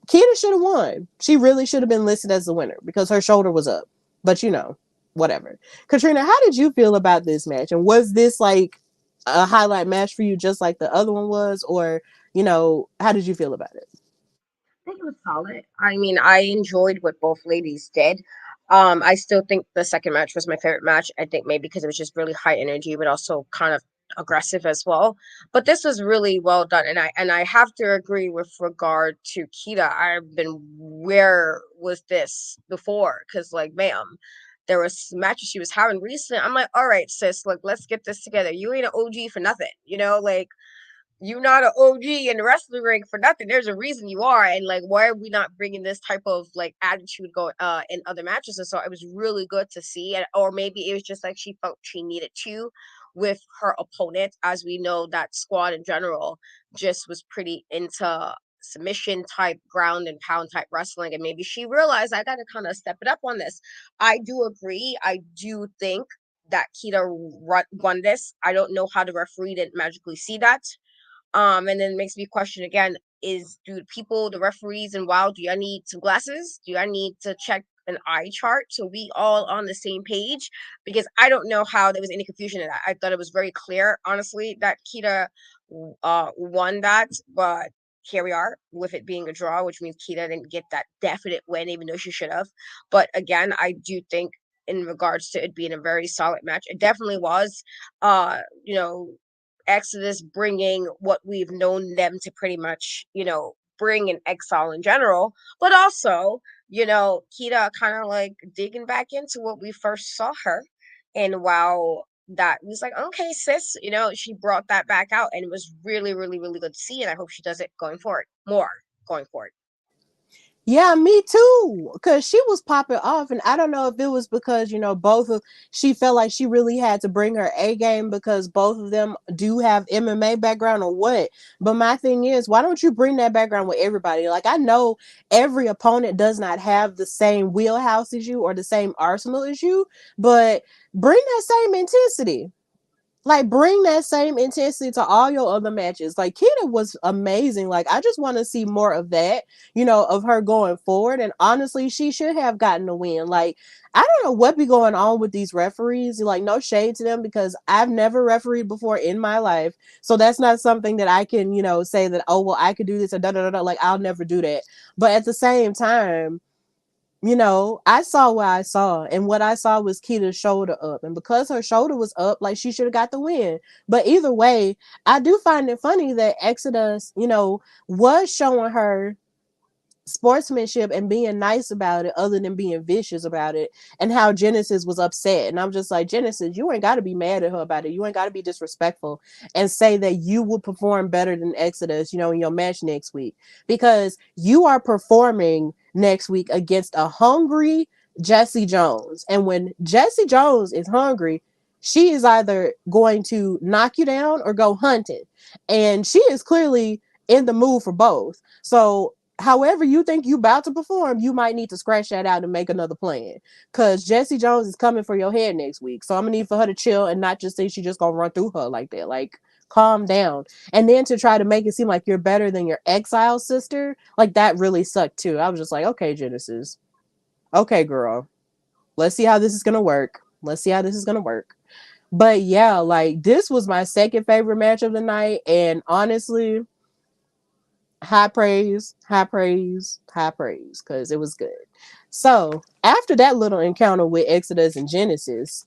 Keta should have won. She really should have been listed as the winner because her shoulder was up. But whatever. Katrina, how did you feel about this match? And was this like a highlight match for you just like the other one was? Or, how did you feel about it? I think it was solid. I mean, I enjoyed what both ladies did. I still think the second match was my favorite match. I think maybe because it was just really high energy, but also kind of aggressive as well. But this was really well done, and I have to agree with regard to Keta. I've been, where was this before? Because like, ma'am, there was matches she was having recently. I'm like, all right, sis, like let's get this together. You ain't an OG for nothing, like you not an OG in the wrestling ring for nothing. There's a reason you are, and like, why are we not bringing this type of like attitude going in other matches? And so it was really good to see, and or maybe it was just like she felt she needed to with her opponent. As we know, that squad in general just was pretty into submission type, ground and pound type wrestling, and maybe she realized I got to kind of step it up on this. I do agree. I do think that Keta won this. I don't know how the referee didn't magically see that. And then it makes me question again, is, do the referees and WoW, do I need some glasses? Do I need to check an eye chart so we all on the same page? Because I don't know how there was any confusion in that. I thought it was very clear, honestly, that Keta won that, but here we are with it being a draw, which means Keta didn't get that definite win, even though she should have. But again, I do think in regards to it being a very solid match, it definitely was. You know, Exodus bringing what we've known them to pretty much, bring in Exile in general, but also, Kita kind of like digging back into what we first saw her. And while that was like, okay, sis, she brought that back out, and it was really, really, really good to see. And I hope she does it going forward, more going forward. Yeah, me too. Cause she was popping off, and I don't know if it was because both of she felt like she really had to bring her A game because both of them do have MMA background or what. But my thing is, why don't you bring that background with everybody? Like I know every opponent does not have the same wheelhouse as you or the same arsenal as you, but bring that same intensity. Like bring that same intensity to all your other matches. Like Kida was amazing. Like I just want to see more of that, of her going forward. And honestly, she should have gotten a win. Like I don't know what be going on with these referees. Like no shade to them because I've never refereed before in my life. So that's not something that I can, say that, oh well I could do this or da da da da. Like I'll never do that. But at the same time, I saw what I saw, and what I saw was Kita's shoulder up, and because her shoulder was up, like she should have got the win. But either way, I do find it funny that Exodus, was showing her sportsmanship and being nice about it other than being vicious about it, and how Genesis was upset. And I'm just like, Genesis, you ain't got to be mad at her about it. You ain't got to be disrespectful and say that you will perform better than Exodus, in your match next week, because you are performing next week against a hungry Jessie Jones. And when Jessie Jones is hungry, she is either going to knock you down or go hunting. And she is clearly in the mood for both. So however you think you about to perform, you might need to scratch that out and make another plan. Cause Jessie Jones is coming for your head next week. So I'm gonna need for her to chill and not just say she just gonna run through her like that. Like calm down. And then to try to make it seem like you're better than your exile sister, like that really sucked too. I was just like, okay, Genesis. Okay, girl. Let's see how this is gonna work. Let's see how this is gonna work. But yeah, like this was my second favorite match of the night. And honestly, high praise, high praise, high praise, because it was good. So after that little encounter with Exodus and Genesis,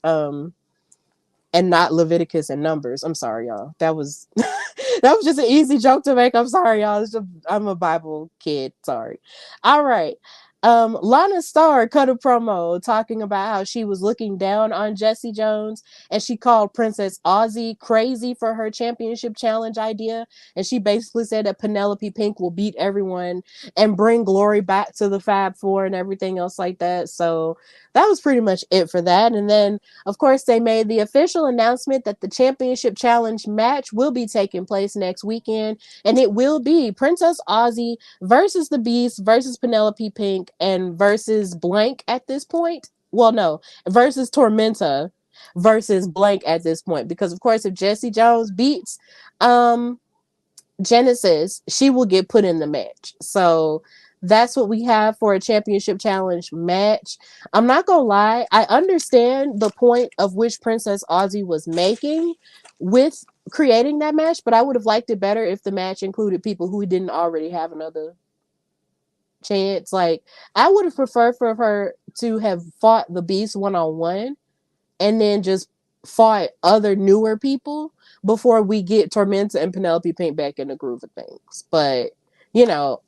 and not Leviticus and Numbers. I'm sorry, y'all. That was that was just an easy joke to make. I'm sorry, y'all. I'm a Bible kid. Sorry. All right. Lana Starr cut a promo talking about how she was looking down on Jessie Jones, and she called Princess Aussie crazy for her championship challenge idea. And she basically said that Penelope Pink will beat everyone and bring glory back to the Fab Four and everything else like that. So that was pretty much it for that. And then of course, they made the official announcement that the Championship Challenge match will be taking place next weekend, and it will be Princess Aussie versus the Beast versus Penelope Pink and versus blank at this point. Well, no, versus Tormenta versus blank at this point, because of course, if Jessie Jones beats Genesis, she will get put in the match. So that's what we have for a championship challenge match. I'm not gonna lie, I understand the point of which Princess Aussie was making with creating that match, but I would have liked it better if the match included people who didn't already have another chance. Like I would have preferred for her to have fought the Beast one-on-one and then just fought other newer people before we get Tormenta and Penelope Pink back in the groove of things. But,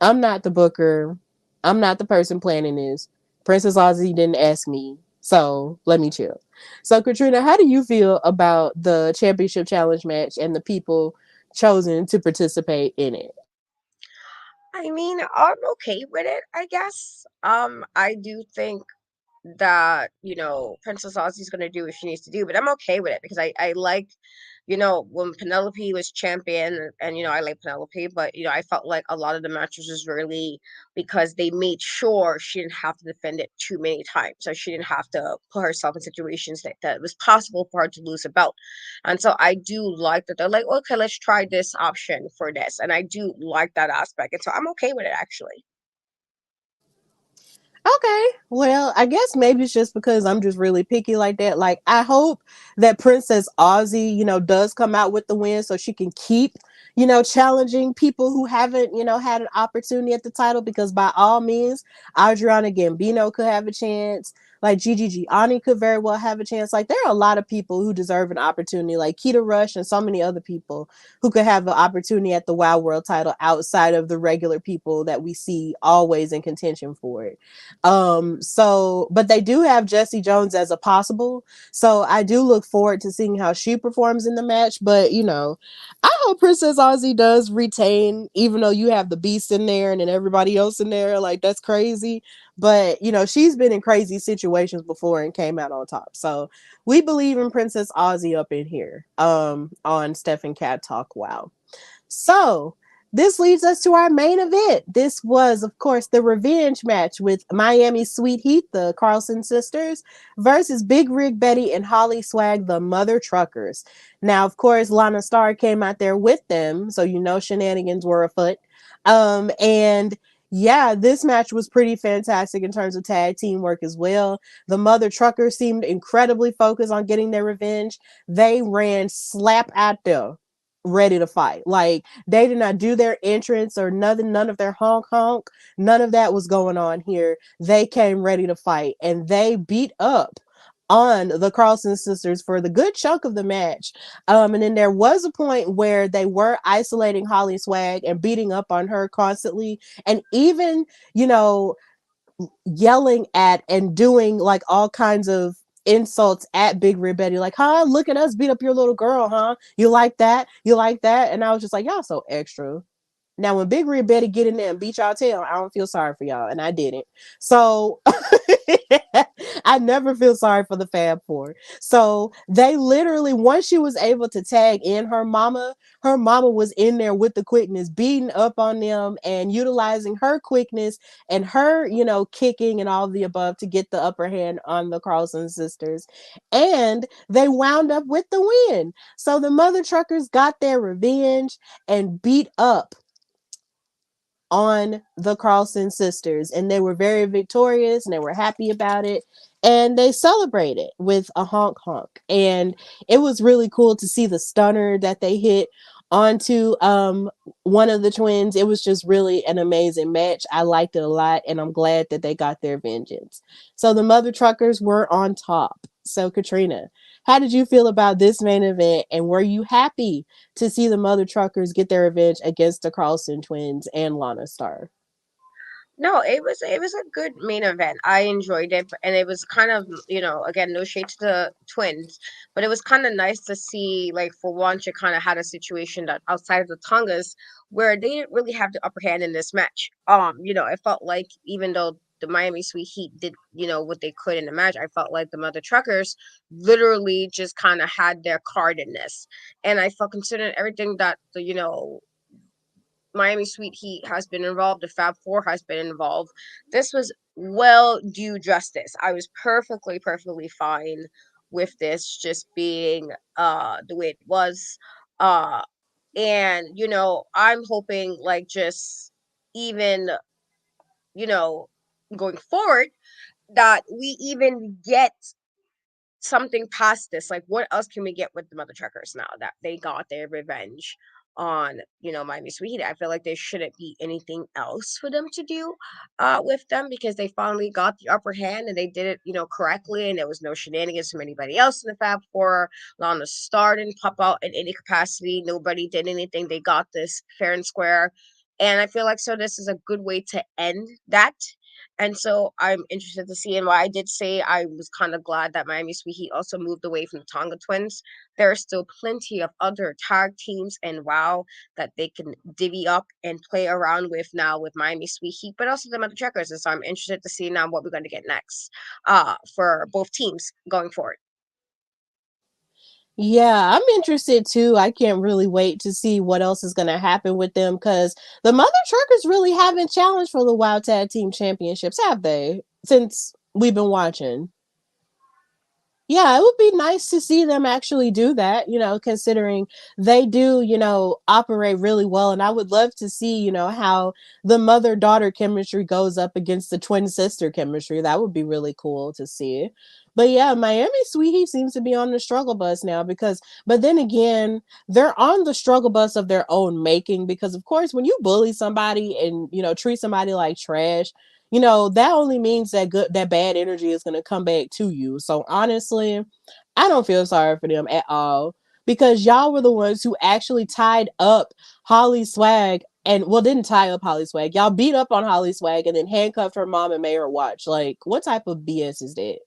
I'm not the booker. I'm not the person planning this. Princess Aussie didn't ask me. So let me chill. So, Katrina, how do you feel about the championship challenge match and the people chosen to participate in it? I mean, I'm okay with it, I guess. I do think that, Princess Ozzy's gonna do what she needs to do, but I'm okay with it because I like, when Penelope was champion, and I like Penelope, but I felt like a lot of the matches was really because they made sure she didn't have to defend it too many times, so she didn't have to put herself in situations that it was possible for her to lose a belt. And so I do like that they're like, okay, let's try this option for this, and I do like that aspect, and so I'm okay with it actually. Okay. Well, I guess maybe it's just because I'm just really picky like that. Like, I hope that Princess Aussie, does come out with the win so she can keep, challenging people who haven't, had an opportunity at the title, because by all means, Adriana Gambino could have a chance. Like, Gigi Gianni could very well have a chance. Like, there are a lot of people who deserve an opportunity, like Keta Rush and so many other people who could have an opportunity at the Wild World title outside of the regular people that we see always in contention for it. But they do have Jessie Jones as a possible. So I do look forward to seeing how she performs in the match. But I hope Princess Aussie does retain, even though you have the Beast in there and then everybody else in there. Like, that's crazy. But she's been in crazy situations before and came out on top. So we believe in Princess Aussie up in here. On Steph and Cat Talk. Wow. So this leads us to our main event. This was, of course, the revenge match with Miami Sweet Heat, the Carlson sisters, versus Big Rig Betty and Holly Swag, the Mother Truckers. Now, of course, Lana Starr came out there with them, so shenanigans were afoot. And yeah, this match was pretty fantastic in terms of tag team work as well. The Mother Truckers seemed incredibly focused on getting their revenge. They ran slap out there ready to fight. Like, they did not do their entrance or nothing, none of their honk honk. None of that was going on here. They came ready to fight and they beat up on the Carlson sisters for the good chunk of the match. And then there was a point where they were isolating Holly Swag and beating up on her constantly. And even, you know, yelling at and doing like all kinds of insults at Big Red Betty, like, huh, look at us beat up your little girl, huh? You like that? You like that? And I was just like, y'all so extra. Now, when Big Red Betty get in there and beat y'all tail, I don't feel sorry for y'all, and I didn't. So I never feel sorry for the Fab Four. So they literally, once she was able to tag in her mama was in there with the quickness, beating up on them and utilizing her quickness and her, kicking and all of the above to get the upper hand on the Carlson sisters. And they wound up with the win. So the Mother Truckers got their revenge and beat up on the Carlson sisters, and they were very victorious and they were happy about it, and they celebrated with a honk honk. And it was really cool to see the stunner that they hit onto one of the twins. It was just really an amazing match. I liked it a lot, and I'm glad that they got their vengeance. So the Mother Truckers were on top. So Katrina, how did you feel about this main event, and were you happy to see the Mother Truckers get their revenge against the Carlson twins and Lana Starr? No, it was a good main event. I enjoyed it, and it was kind of, again, no shade to the twins, but it was kind of nice to see, like, for once, you kind of had a situation that outside of the Tongas where they didn't really have the upper hand in this match. It felt like even though the Miami Sweet Heat did, what they could in the match, I felt like the Mother Truckers literally just kind of had their card in this, and I felt considering everything that the Miami Sweet Heat has been involved, the Fab Four has been involved. This was well due justice. I was perfectly fine with this just being the way it was. Uh and I'm hoping, like, just even, you know, going forward, that we even get something past this. Like, what else can we get with the Mother Truckers now that they got their revenge on, Miami Sweet? I feel like there shouldn't be anything else for them to do with them, because they finally got the upper hand and they did it, correctly, and there was no shenanigans from anybody else in the Fab Four. Lana Star didn't pop out in any capacity. Nobody did anything. They got this fair and square. And I feel like, so this is a good way to end that. And so I'm interested to see. And why I did say I was kind of glad that Miami Sweet Heat also moved away from the Tonga Twins. There are still plenty of other tag teams and WoW that they can divvy up and play around with now with Miami Sweet Heat, but also the Mother Checkers. And so I'm interested to see now what we're going to get next for both teams going forward. Yeah, I'm interested too. I can't really wait to see what else is going to happen with them because the Mother Truckers really haven't challenged for the Wild Tag Team Championships, have they? Since we've been watching. Yeah, it would be nice to see them actually do that, considering they do, operate really well. And I would love to see, how the mother daughter chemistry goes up against the twin sister chemistry. That would be really cool to see. But yeah, Miami Sweet Heat seems to be on the struggle bus now but then again, they're on the struggle bus of their own making because, of course, when you bully somebody and, treat somebody like trash, that only means that bad energy is going to come back to you. So honestly, I don't feel sorry for them at all because y'all were the ones who actually tied up Holly Swag and didn't tie up Holly Swag. Y'all beat up on Holly Swag and then handcuffed her mom and made her watch. Like, what type of BS is that?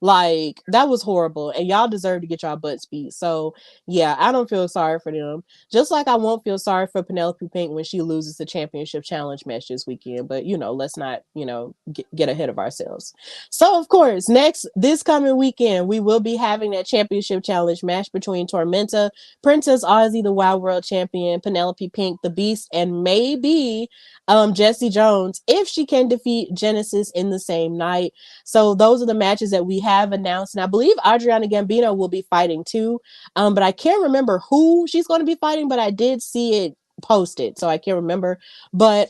Like, that was horrible and y'all deserve to get y'all butts beat. So yeah, I don't feel sorry for them. Just like I won't feel sorry for Penelope Pink when she loses the championship challenge match this weekend. But, let's not, get ahead of ourselves. So, of course, this coming weekend, we will be having that championship challenge match between Tormenta, Princess Aussie, the Wild World Champion, Penelope Pink, the Beast, and maybe Jessie Jones if she can defeat Genesis in the same night. So those are the matches that we have announced. And I believe Adriana Gambino will be fighting too. But I can't remember who she's going to be fighting, but I did see it posted, so I can't remember. But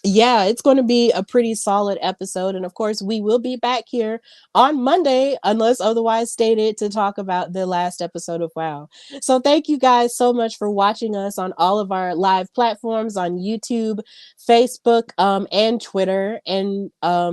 yeah, it's going to be a pretty solid episode. And of course, we will be back here on Monday, unless otherwise stated, to talk about the last episode of WoW. So thank you guys so much for watching us on all of our live platforms on YouTube, Facebook, and Twitter. And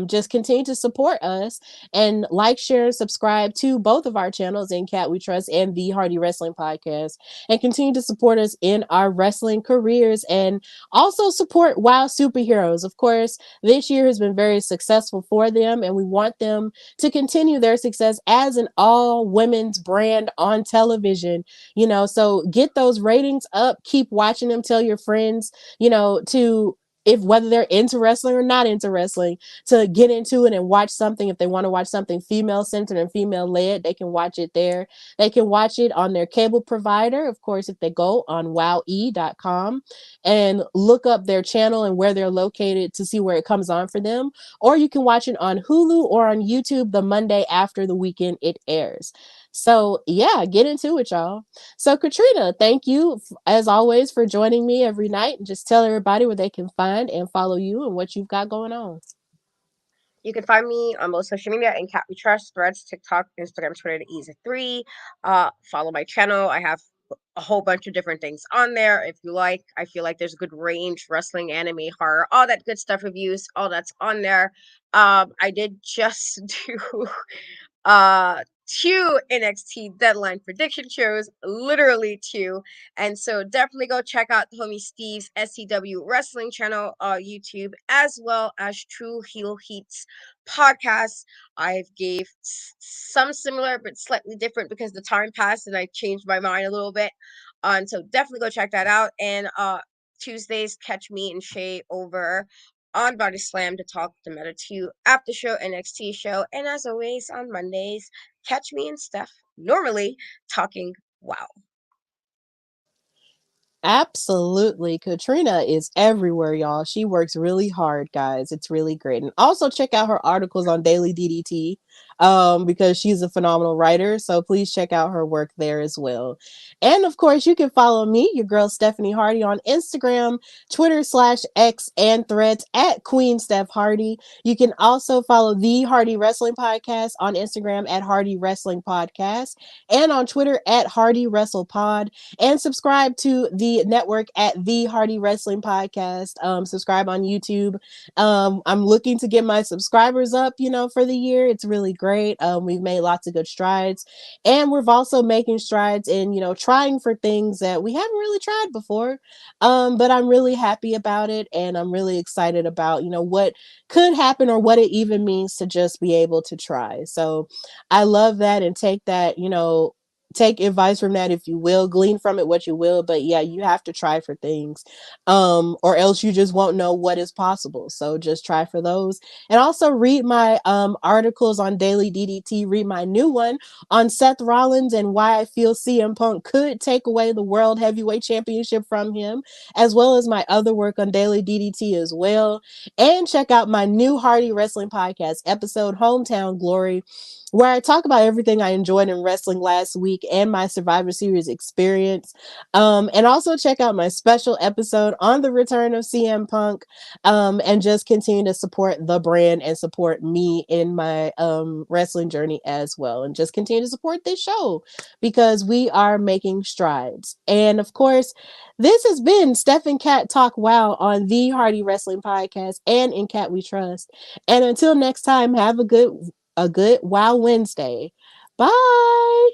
just continue to support us and like, share, and subscribe to both of our channels, In Cat We Trust and The Hardy Wrestling Podcast. And continue to support us in our wrestling careers and also support WoW Superheroes. Of course, this year has been very successful for them, and we want them to continue their success as an all women's brand on television. So get those ratings up, keep watching them, tell your friends, to if whether they're into wrestling or not into wrestling, to get into it and watch something. If they want to watch something female centered and female led, they can watch it there. They can watch it on their cable provider. Of course, if they go on wowe.com and look up their channel and where they're located to see where it comes on for them, or you can watch it on Hulu or on YouTube the Monday after the weekend it airs. So yeah, get into it, y'all. So Katrina, thank you as always for joining me every night, and just tell everybody where they can find and follow you and what you've got going on. You can find me on most social media in Cat We Trust, Threads, TikTok, Instagram, Twitter, Easy3. Follow my channel. I have a whole bunch of different things on there. If you like, I feel like there's a good range, wrestling, anime, horror, all that good stuff, reviews, all that's on there. I did just do two NXT deadline prediction shows, literally two. And so definitely go check out homie Steve's SCW wrestling channel on YouTube, as well as True Heel Heat's podcast. I've gave some similar but slightly different because the time passed and I changed my mind a little bit. And so definitely go check that out. And Tuesdays, catch me and Shay over on Body Slam to talk the Meta 2 after show NXT show. And as always, on Mondays, catch me and Steph, normally talking WoW. Absolutely. Katrina is everywhere, y'all. She works really hard, guys. It's really great. And also check out her articles on Daily DDT because she's a phenomenal writer. So please check out her work there as well. And of course, you can follow me, your girl Stephanie Hardy, on Instagram, Twitter/X, and Threads at Queen Steph Hardy. You can also follow the Hardy Wrestling Podcast on Instagram at Hardy Wrestling Podcast and on Twitter at Hardy Wrestle Pod, and subscribe to the network at the Hardy Wrestling Podcast. Subscribe on YouTube. I'm looking to get my subscribers up, for the year. It's really really great. We've made lots of good strides, and we're also making strides in, trying for things that we haven't really tried before. But I'm really happy about it, and I'm really excited about, what could happen or what it even means to just be able to try. So I love that, and take that, take advice from that if you will, glean from it what you will, but yeah, you have to try for things, or else you just won't know what is possible. So just try for those, and also read my articles on Daily DDT. Read my new one on Seth Rollins and why I feel CM Punk could take away the World Heavyweight Championship from him, as well as my other work on Daily DDT as well. And check out my new Hardy Wrestling Podcast episode, Hometown Glory, where I talk about everything I enjoyed in wrestling last week and my Survivor Series experience. And also check out my special episode on the return of CM Punk, and just continue to support the brand and support me in my wrestling journey as well. And just continue to support this show because we are making strides. And of course, this has been Steph and Cat Talk Wow on the Hardy Wrestling Podcast and In Cat We Trust. And until next time, have a good Wow Wednesday. Bye.